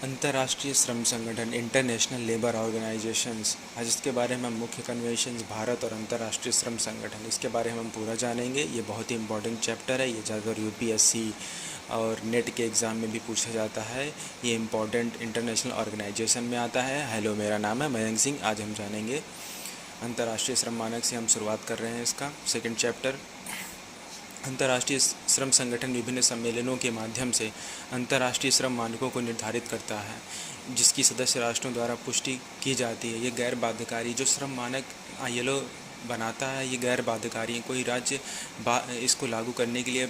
अंतर्राष्ट्रीय श्रम संगठन इंटरनेशनल लेबर ऑर्गेनाइजेशंस, आज इसके बारे में हम मुख्य कन्वेंशंस भारत और अंतर्राष्ट्रीय श्रम संगठन, इसके बारे में हम पूरा जानेंगे। ये बहुत ही इंपॉर्टेंट चैप्टर है। ये ज़्यादातर यूपीएससी और नेट के एग्ज़ाम में भी पूछा जाता है। ये इंपॉर्टेंट इंटरनेशनल ऑर्गेनाइजेशन में आता है। हेलो, मेरा नाम है मयंक सिंह। आज हम जानेंगे अंतर्राष्ट्रीय श्रम मानक से हम शुरुआत कर रहे हैं इसका सेकेंड चैप्टर। अंतर्राष्ट्रीय श्रम संगठन विभिन्न सम्मेलनों के माध्यम से अंतर्राष्ट्रीय श्रम मानकों को निर्धारित करता है, जिसकी सदस्य राष्ट्रों द्वारा पुष्टि की जाती है। ये गैर बाध्यकारी जो श्रम मानक आईएलओ बनाता है, ये गैर बाध्यकारी है। कोई राज्य इसको लागू करने के लिए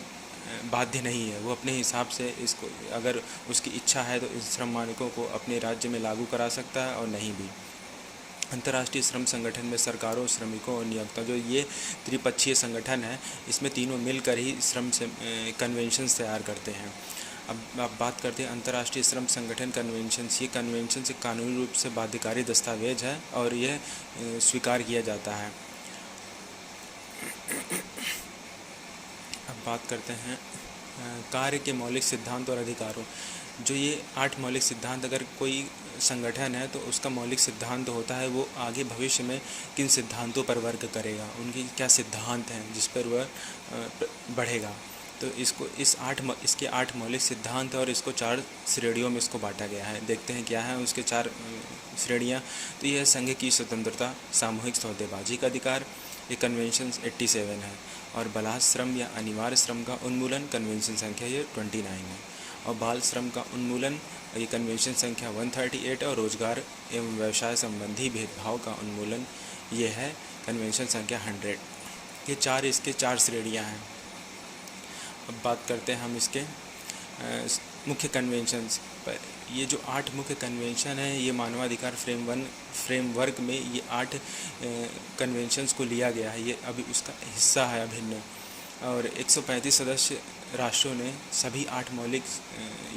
बाध्य नहीं है। वो अपने हिसाब से इसको, अगर उसकी इच्छा है तो इस श्रम मानकों को अपने राज्य में लागू करा सकता है और नहीं भी। अंतर्राष्ट्रीय श्रम संगठन में सरकारों, श्रमिकों और नियोक्ता, जो ये त्रिपक्षीय संगठन है, इसमें तीनों मिलकर ही श्रम से कन्वेंशंस तैयार करते हैं। अब बात करते हैं अंतर्राष्ट्रीय श्रम संगठन कन्वेंशंस। ये कन्वेंशन से कानूनी रूप से बाध्यकारी दस्तावेज है और यह स्वीकार किया जाता है। अब बात करते हैं कार्य के मौलिक सिद्धांत और अधिकारों। जो ये 8 मौलिक सिद्धांत, अगर कोई संगठन है तो उसका मौलिक सिद्धांत होता है वो आगे भविष्य में किन सिद्धांतों पर वर्क करेगा, उनकी क्या सिद्धांत हैं जिस पर वह बढ़ेगा। तो इसके 8 मौलिक सिद्धांत और इसको 4 श्रेणियों में इसको बांटा गया है। देखते हैं क्या है उसके 4 श्रेणियाँ। तो यह संघ की स्वतंत्रता, सामूहिक सौदेबाजी का अधिकार, ये कन्वेंशन 87 है। और बलात् श्रम या अनिवार्य श्रम का उन्मूलन, कन्वेंशन संख्या ये 29 है। और बाल श्रम का उन्मूलन, ये कन्वेंशन संख्या 138 है। और रोजगार एवं व्यवसाय संबंधी भेदभाव का उन्मूलन, ये है कन्वेंशन संख्या 100। ये इसके 4 श्रेणियाँ हैं। अब बात करते हैं हम इसके मुख्य कन्वेंशंस पर। ये जो 8 मुख्य कन्वेंशन हैं, ये मानवाधिकार फ्रेमवर्क में ये 8 कन्वेंशंस को लिया गया है। ये अभी उसका हिस्सा है अभिन्न। और 135 सदस्य राष्ट्रों ने सभी 8 मौलिक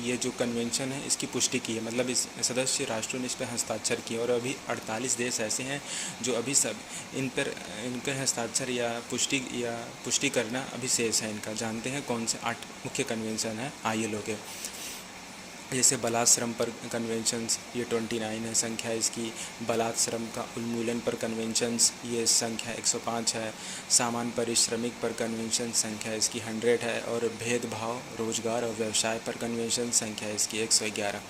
ये जो कन्वेंशन है इसकी पुष्टि की है। मतलब इस सदस्य राष्ट्रों ने इस पर हस्ताक्षर किए। और अभी 48 देश ऐसे हैं जो अभी सब इनके हस्ताक्षर या पुष्टि करना अभी शेष है इनका। जानते हैं कौन से 8 मुख्य कन्वेंशन हैं आईएलओ के। जैसे बलात् श्रम पर कन्वेंशंस, ये 29 है संख्या इसकी। बलात् श्रम का उन्मूलन पर कन्वेंशंस, ये संख्या 105 है। सामान्य पारिश्रमिक पर कन्वेंशन संख्या इसकी 100 है। और भेदभाव, रोजगार और व्यवसाय पर कन्वेंशन संख्या इसकी 111।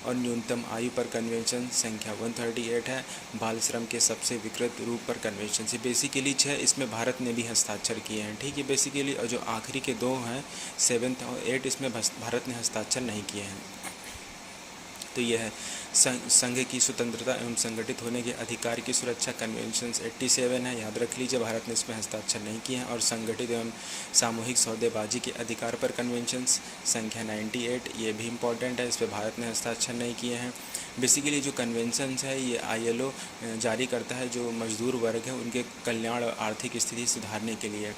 और न्यूनतम आयु पर कन्वेंशन संख्या 138 है। बाल श्रम के सबसे विकृत रूप पर कन्वेंशन से बेसिकली 6 इसमें भारत ने भी हस्ताक्षर किए हैं। ठीक है, बेसिकली और जो आखिरी के 2 हैं 7 और 8, इसमें भारत ने हस्ताक्षर नहीं किए हैं। तो यह है संघ की स्वतंत्रता एवं संगठित होने के अधिकार की सुरक्षा, कन्वेंशंस 87 है। याद रख लीजिए, भारत ने इसमें हस्ताक्षर नहीं किए हैं। और संगठित एवं सामूहिक सौदेबाजी के अधिकार पर कन्वेंशंस संख्या 98, ये भी इम्पॉर्टेंट है। इस पर भारत ने हस्ताक्षर नहीं किए हैं। बेसिकली जो कन्वेंशंस है ये आईएलओ जारी करता है जो मजदूर वर्ग है उनके कल्याण और आर्थिक स्थिति सुधारने के लिए।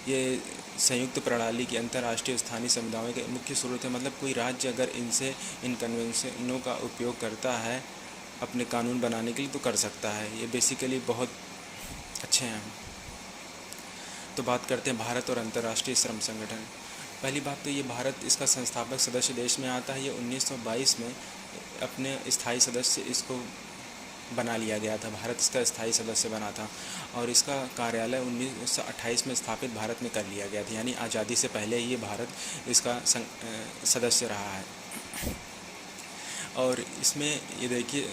ये संयुक्त प्रणाली की अंतर्राष्ट्रीय स्थानीय समुदायों के मुख्य स्रोत है। मतलब कोई राज्य अगर इन कन्वेंशनों का उपयोग करता है अपने कानून बनाने के लिए तो कर सकता है। ये बेसिकली बहुत अच्छे हैं। तो बात करते हैं भारत और अंतर्राष्ट्रीय श्रम संगठन। पहली बात तो ये भारत इसका संस्थापक सदस्य देश में आता है। ये 1922 में अपने स्थायी सदस्य इसको बना लिया गया था। भारत इसका स्थायी सदस्य बना था। और इसका कार्यालय 1928 में स्थापित भारत में कर लिया गया था। यानी आज़ादी से पहले ही ये भारत इसका सदस्य रहा है। और इसमें ये देखिए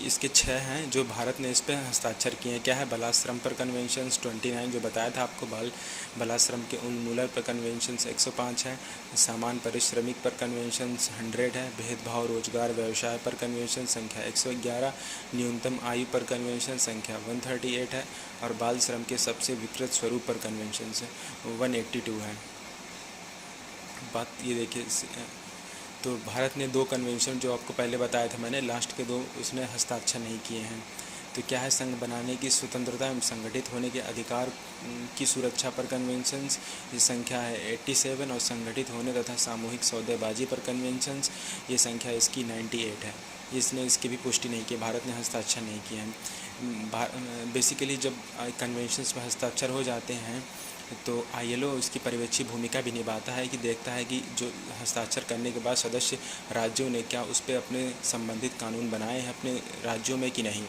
इसके 6 हैं जो भारत ने इस पर हस्ताक्षर किए हैं। क्या है? बलात् श्रम पर कन्वेंशंस 29 जो बताया था आपको, बलात् श्रम के उन्मूलन पर कन्वेंशंस 105 है। सामान्य पारिश्रमिक पर कन्वेंशंस 100 है। भेदभाव, रोजगार, व्यवसाय पर कन्वेंशन संख्या 111। न्यूनतम आयु पर कन्वेंशन संख्या 138 है। और बाल श्रम के सबसे विकृत स्वरूप पर कन्वेंशन 182 है। बात ये देखिए, तो भारत ने 2 कन्वेंशन जो आपको पहले बताया था मैंने, लास्ट के 2 उसने हस्ताक्षर नहीं किए हैं। तो क्या है? संघ बनाने की स्वतंत्रता एवं संगठित होने के अधिकार की सुरक्षा पर कन्वेंशंस, ये संख्या है 87। और संगठित होने तथा सामूहिक सौदेबाजी पर कन्वेंशंस, ये संख्या इसकी 98 है। इसने इसकी भी पुष्टि नहीं की, भारत ने हस्ताक्षर नहीं किए हैं। बेसिकली जब कन्वेंशंस पर हस्ताक्षर हो जाते हैं तो ILO इसकी पर्यवेक्षी भूमिका भी निभाता है कि देखता है कि जो हस्ताक्षर करने के बाद सदस्य राज्यों ने क्या उस पर अपने संबंधित कानून बनाए हैं अपने राज्यों में कि नहीं।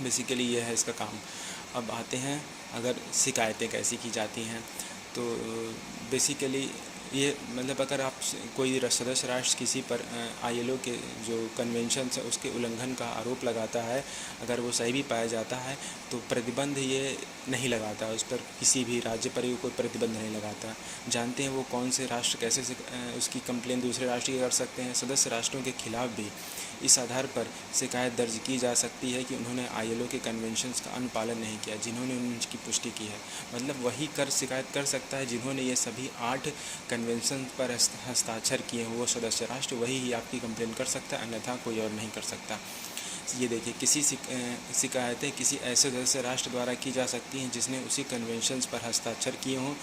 बेसिकली ये है इसका काम। अब आते हैं अगर शिकायतें कैसी की जाती हैं, तो बेसिकली ये मतलब अगर आप कोई सदस्य राष्ट्र किसी पर ILO के जो कन्वेंशन है उसके उल्लंघन का आरोप लगाता है, अगर वो सही भी पाया जाता है तो प्रतिबंध ये नहीं लगाता, उस पर किसी भी राज्य पर कोई प्रतिबंध नहीं लगाता। जानते हैं वो कौन से राष्ट्र कैसे से उसकी कंप्लेन दूसरे राष्ट्र की कर सकते हैं? सदस्य राष्ट्रों के खिलाफ भी इस आधार पर शिकायत दर्ज की जा सकती है कि उन्होंने ILO के कन्वेंशंस का अनुपालन नहीं किया, जिन्होंने उनकी पुष्टि की है। मतलब वही शिकायत कर सकता है जिन्होंने ये सभी 8 कन्वेंशन पर हस्ताक्षर किए हैं, वो सदस्य राष्ट्र वही ही आपकी कंप्लेन कर सकता है, अन्यथा कोई और नहीं कर सकता। ये देखिए, किसी शिकायतें किसी ऐसे सदस्य राष्ट्र द्वारा की जा सकती हैं जिसने उसी कन्वेंशंस पर हस्ताक्षर किए हों।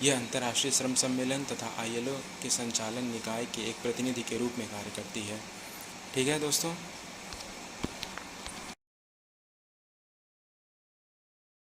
यह अंतर्राष्ट्रीय श्रम सम्मेलन तथा ILO के संचालन निकाय के एक प्रतिनिधि के रूप में कार्य करती है। ठीक है दोस्तों।